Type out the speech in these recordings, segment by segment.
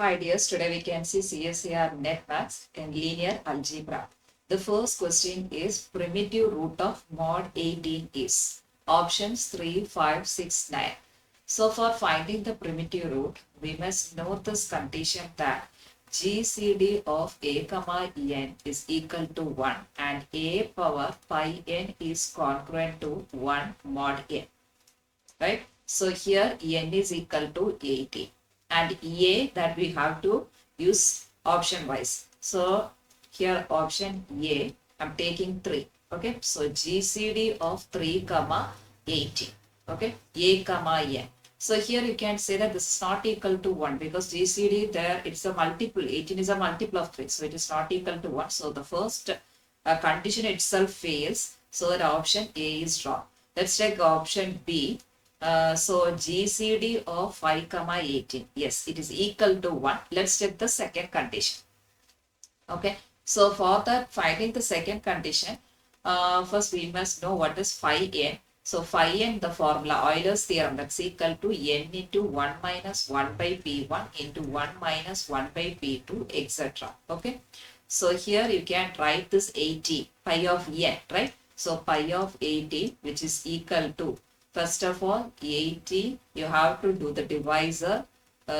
Hi dears, today we can see CSIR NET maths in linear algebra. The first question is primitive root of mod 18 is options 3, 5, 6, 9. So for finding the primitive root, we must know this condition that GCD of a comma n is equal to 1 and a power pi n is congruent to 1 mod n, right? So here n is equal to 80 and a that we have to use option wise. So here option A, I'm taking 3. Okay, so GCD of 3 comma 80. Okay, a comma n. So here you can say that this is not equal to 1 because GCD there it's a multiple. 18 is a multiple of 3, so it is not equal to 1. So the first condition itself fails. So that option A is wrong. Let's take option B. So GCD of 5 comma 18. Yes, it is equal to 1. Let's check the second condition. Okay. So for that finding the second condition, first we must know what is phi n. So phi n, the formula Euler's theorem, that's equal to n into 1 minus 1 by p1 into 1 minus 1 by p2, etc. Okay. So here you can write this 80 pi of n, right? So pi of 80 which is equal to, first of all, 80, you have to do the divisor.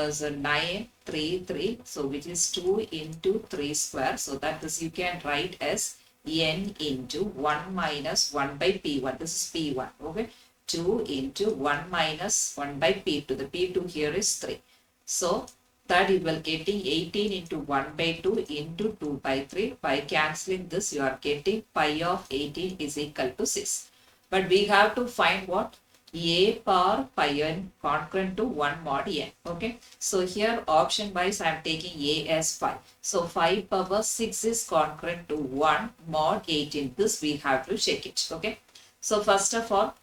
So 9, 3, 3. So which is 2 into 3 square. So that this you can write as n into 1 minus 1 by p1. This is p1. Okay. 2 into 1 minus 1 by p2. The p2 here is 3. So that you will getting 18 into 1 by 2 into 2 by 3. By cancelling this, you are getting pi of 18 is equal to 6. But we have to find what? A power pi n congruent to 1 mod n. Okay. So here option wise I am taking A as 5. So 5 power 6 is congruent to 1 mod 18. This we have to check it. Okay. So first of all,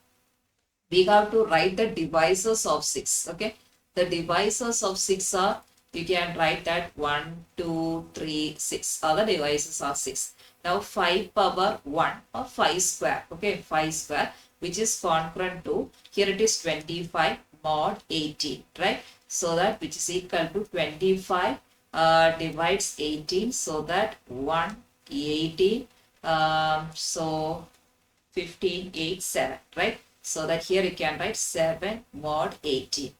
we have to write the divisors of 6. Okay. The divisors of 6 are, you can write that 1, 2, 3, 6. Other divisors are 6. Now 5 power 1 or 5 square. Okay. 5 square, which is congruent to, here it is 25 mod 18, right? So that which is equal to 25 divides 18, so that 180, so 15, 8, 7, right? So that here you can write 7 mod 18.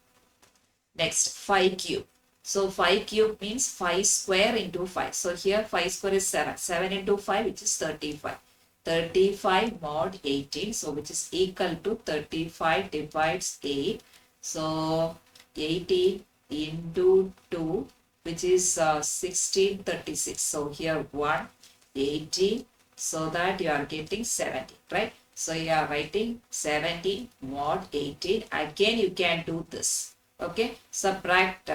Next, 5 cube. So 5 cube means 5 square into 5. So here 5 square is 7. 7 into 5, which is 35. 35 mod 18, so which is equal to 35 divides 8. So 80 into 2, which is 1636. So here 180, so that you are getting 70, right? So you are writing 70 mod 18. Again you can do this. Okay, subtract,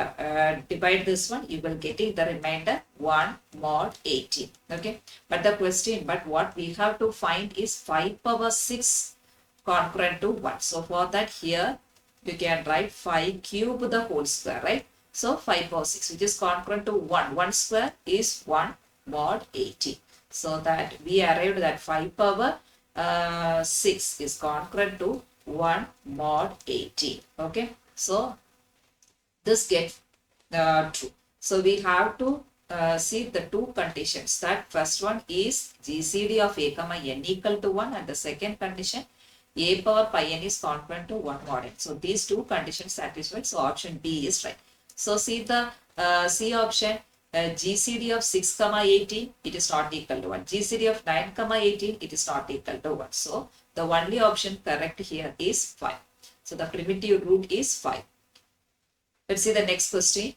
divide this one, you will getting the remainder 1 mod 18. Okay, but the question, but what we have to find is 5 power 6 congruent to 1. So for that here, you can write 5 cube the whole square, right? So 5 power 6, which is congruent to 1. 1 square is 1 mod 18. So that we arrived at 5 power 6 is congruent to 1 mod 18. Okay, so this gets true. So we have to see the two conditions. That first one is GCD of a comma n equal to 1, and the second condition a power pi n is congruent to 1 mod n. So these two conditions satisfied. So option B is right. So see the C option, GCD of 6 comma 18, it is not equal to 1. GCD of 9 comma 18, it is not equal to 1. So the only option correct here is 5. So the primitive root is 5. Let's see the next question.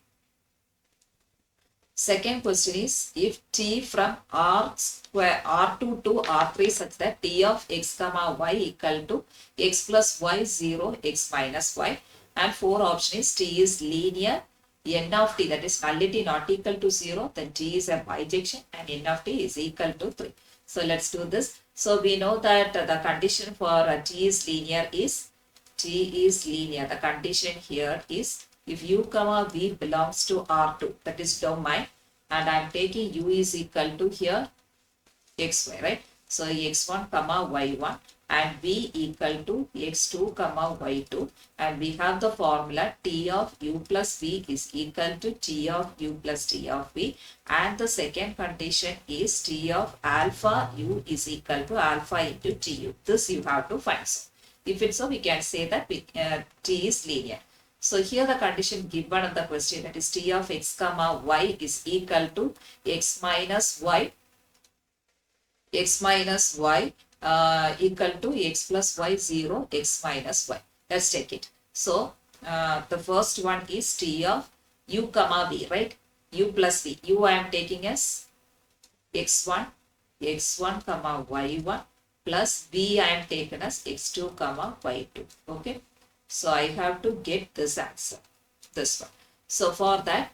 Second question is, if t from r square r2 to r3 such that t of x comma y equal to x plus y 0 x minus y, and 4 option is t is linear, n of t, that is nullity not equal to 0, then t is a bijection and n of t is equal to 3. So let's do this. So we know that the condition for t is linear is, t is linear. The condition here is if u comma v belongs to R2, that is domain, and I am taking u is equal to here xy, right? So x1 comma y1, and v equal to x2 comma y2, and we have the formula t of u plus v is equal to t of u plus t of v, and the second condition is t of alpha u is equal to alpha into tu. This you have to find. So if it's so, we can say that t is linear. So here the condition given in the question, that is t of x comma y is equal to x minus y equal to x plus y 0 x minus y. Let's take it. So the first one is t of u comma v, right? U plus v. U I am taking as x1 comma y1 plus v I am taken as x2 comma y2. Okay. So I have to get this answer, this one. So for that,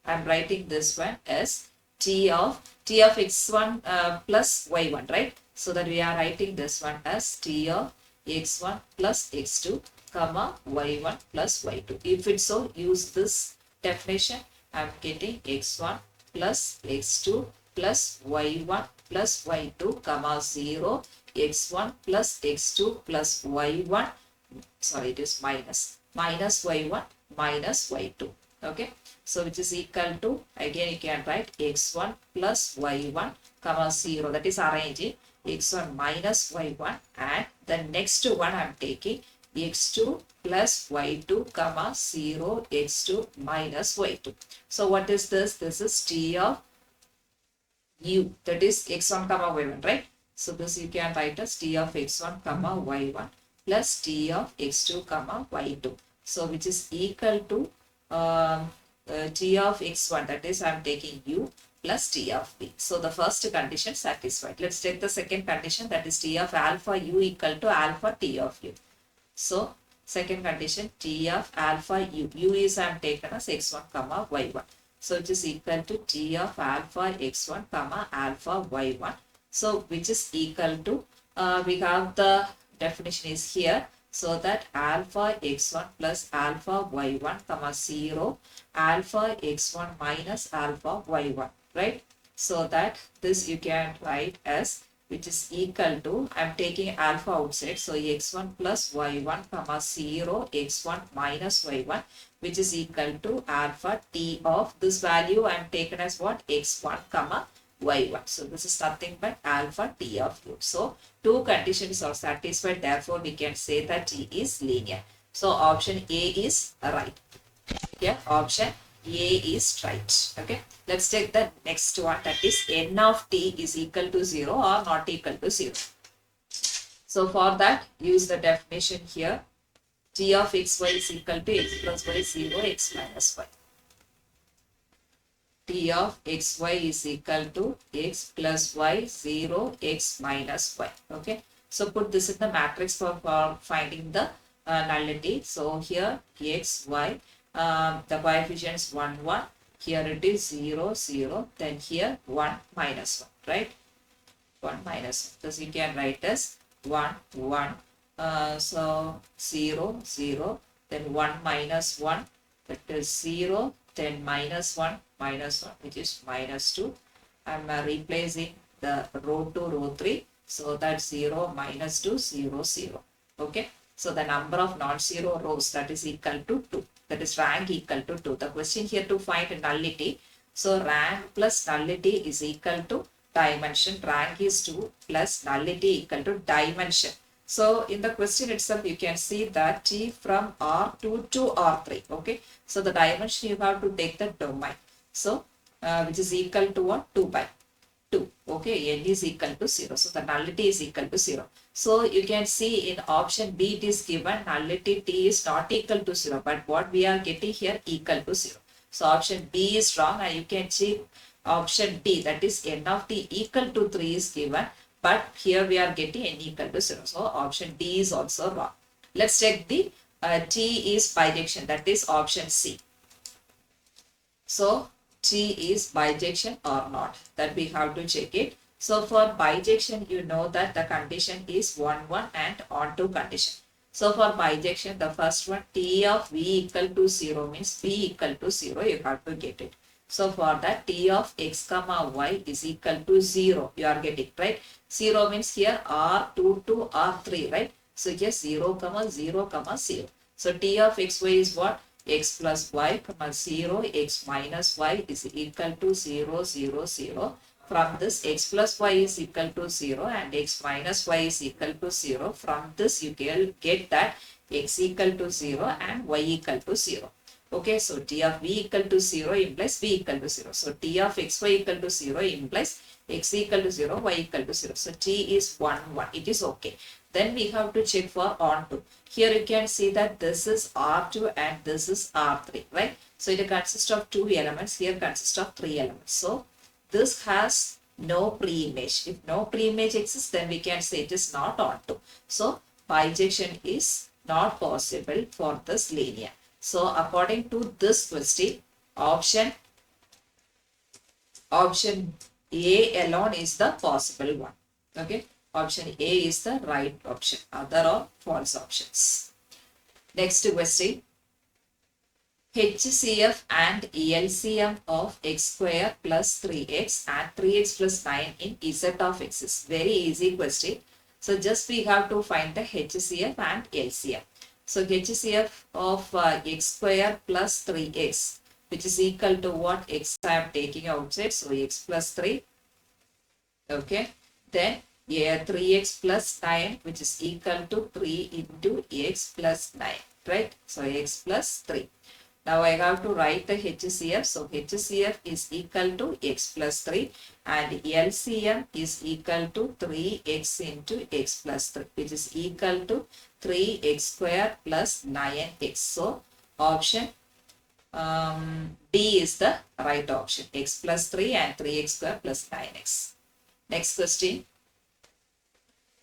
I'm writing this one as t of x1 plus y1, right? So that we are writing this one as t of x1 plus x2 comma y1 plus y2. If it's so, use this definition. I'm getting x1 plus x2 plus y1 plus y2 comma 0, x1 plus x2 plus y1, sorry, it is minus y1 minus y2. Okay, so which is equal to, again you can write x1 plus y1 comma 0, that is arranging x1 minus y1, and the next one I am taking x2 plus y2 comma 0 x2 minus y2. So what is this? This is t of u, that is x1 comma y1, right? So this you can write as t of x1 comma y1 plus t of x2 comma y2. So which is equal to t of x1, that is I am taking u plus t of v. So the first condition satisfied. Let's take the second condition, that is t of alpha u equal to alpha t of u. So second condition, t of alpha u. U is I am taken as x1 comma y1. So which is equal to t of alpha x1 comma alpha y1. So which is equal to, we have the definition is here. So that alpha x1 plus alpha y1 comma 0 alpha x1 minus alpha y1, right? So that this you can write as, which is equal to, I am taking alpha outside, so x1 plus y1 comma 0 x1 minus y1, which is equal to alpha t of this value I am taken as what? X1 comma y1. So this is nothing but alpha t of u. So two conditions are satisfied, therefore we can say that t is linear. So option A is right. Yeah, option A is right. Okay, let's take the next one, that is n of t is equal to 0 or not equal to 0. So for that, use the definition here. T of xy is equal to x plus y 0 x minus y. T of xy is equal to x plus y 0 x minus y. Okay, so put this in the matrix for finding the nullity. So here x, y, the coefficients 1, 1. Here it is 0, 0. Then here 1 minus 1, right? 1 minus 1. So you can write as 1, 1. So 0, 0. Then 1 minus 1. That is 0. Then minus 1, which is minus 2. I'm replacing the row 2, row 3. So that's 0, minus 2, 0, 0. Okay. So the number of non-zero rows, that is equal to 2. That is rank equal to 2. The question here to find nullity. So rank plus nullity is equal to dimension. Rank is 2 plus nullity equal to dimension. So in the question itself, you can see that t from R2 to R3. Okay. So the dimension you have to take the domain. So which is equal to what? 2 by 2. Okay. N is equal to 0. So the nullity is equal to 0. So you can see in option B it is given nullity t is not equal to 0. But what we are getting here equal to 0. So option B is wrong, and you can check option D, that is n of t equal to 3 is given. But here we are getting n equal to 0. So option D is also wrong. Let's check the t is bijection, that is option C. So t is bijection or not, that we have to check it. So for bijection, you know that the condition is 1, 1 and on 2 condition. So for bijection, the first one, t of v equal to 0 means v equal to 0, you have to get it. So for that, t of x comma y is equal to 0. You are getting, right? 0 means here R2 to R3, right? So here 0 comma 0 comma 0. So t of xy is what? X plus y comma 0, x minus y is equal to 0, 0, 0. From this, x plus y is equal to 0 and x minus y is equal to 0. From this, you can get that x equal to 0 and y equal to 0. Okay, so t of v equal to 0 implies v equal to 0. So t of xy equal to 0 implies x equal to 0, y equal to 0. So t is 1, 1. It is okay. Then we have to check for onto. Here you can see that this is R2 and this is R3, right? So it consists of 2 elements. Here consists of 3 elements. So this has no pre-image. If no pre-image exists, then we can say it is not onto. So bijection is not possible for this linear. So according to this question, option A alone is the possible one. Okay, option A is the right option. Other are false options. Next question. HCF and LCM of x square plus 3x and 3x plus 9 in Z of x is very easy question. So just we have to find the HCF and LCM. So HCF of x square plus 3x, which is equal to what? X I am taking outside, so x plus 3. Okay, then 3x plus 9, which is equal to 3 into x plus 9, right? So x plus 3. Now I have to write the HCF. So HCF is equal to x plus 3 and LCM is equal to 3x into x plus 3, which is equal to 3x square plus 9x. So option D is the right option. X plus 3 and 3x square plus 9x. Next question.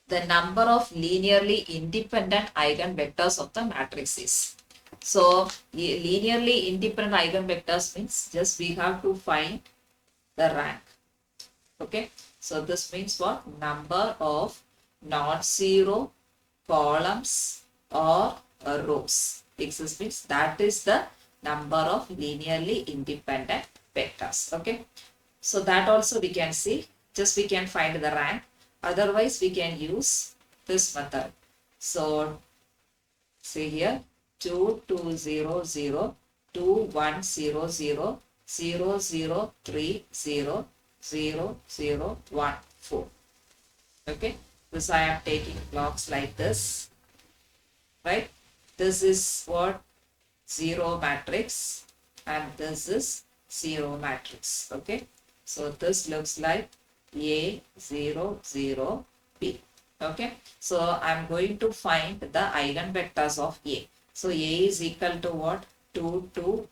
The number of linearly independent eigenvectors of the matrix is. So linearly independent eigenvectors means just we have to find the rank. Okay. So this means what? Number of non-zero columns or rows exists means that is the number of linearly independent vectors. Okay. So that also we can see. Just we can find the rank. Otherwise we can use this method. So see here. 2, 2, 0, 0, 2, 1, 0, 0, 0, 0, 3, 0, 0, 0, 1, 4. Okay. This I am taking blocks like this. Right. This is what? 0 matrix and this is 0 matrix. Okay. So this looks like A, 0, 0, B. Okay. So I am going to find the eigenvectors of A. So A is equal to what? 2, 2,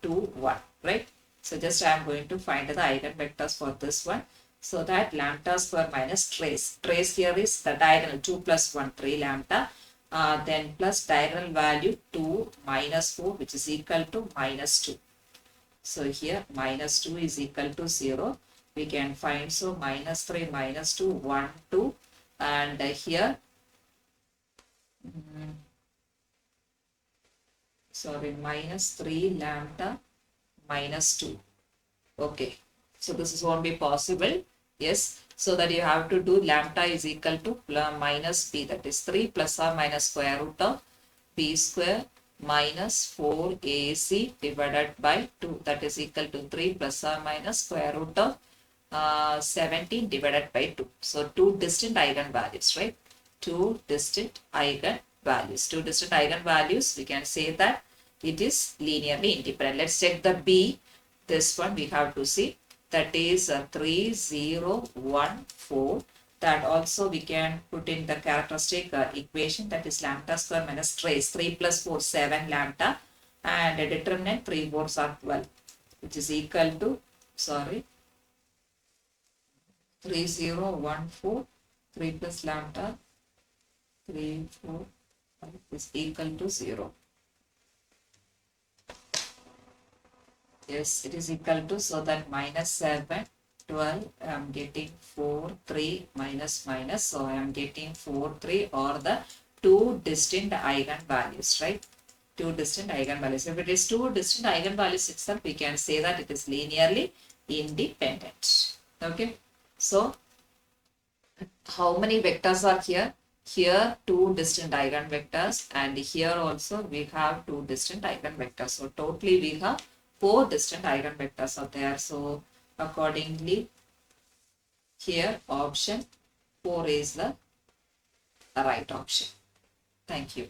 2, 1, right? So just I am going to find the eigenvectors for this one. So that lambda square minus trace. Trace here is the diagonal 2 plus 1, 3 lambda. Then plus diagonal value 2 minus 4, which is equal to minus 2. So here minus 2 is equal to 0. We can find so minus 3, minus 2, 1, 2. And here sorry, minus 3 lambda minus 2. Okay, so this is won't be possible. Yes, so that you have to do lambda is equal to minus b, that is 3 plus or minus square root of b square minus 4ac divided by 2, that is equal to 3 plus or minus square root of 17 divided by 2. So two distinct eigenvalues, right? Two distinct eigenvalues. Two distinct eigenvalues, we can say that it is linearly independent. Let's check the B. This one we have to see. That is 3, 0, 1, 4. That also we can put in the characteristic equation, that is lambda square minus trace. 3 plus 4, 7 lambda. And a determinant 3 fourths are 12. Which is equal to, sorry, 3, 0, 1, 4. 3 plus lambda 3, 4 is equal to 0. Yes, it is equal to, so that minus 7, 12, I am getting 4, 3, minus, minus. So I am getting 4, 3 or the two distinct eigenvalues, right? two distinct eigenvalues. If it is two distinct eigenvalues itself, we can say that it is linearly independent. Okay. So, how many vectors are here? Here two distinct eigenvectors, and here also we have two distinct eigenvectors. So totally we have four distinct eigenvectors are there. So accordingly, here option 4 is the right option. Thank you.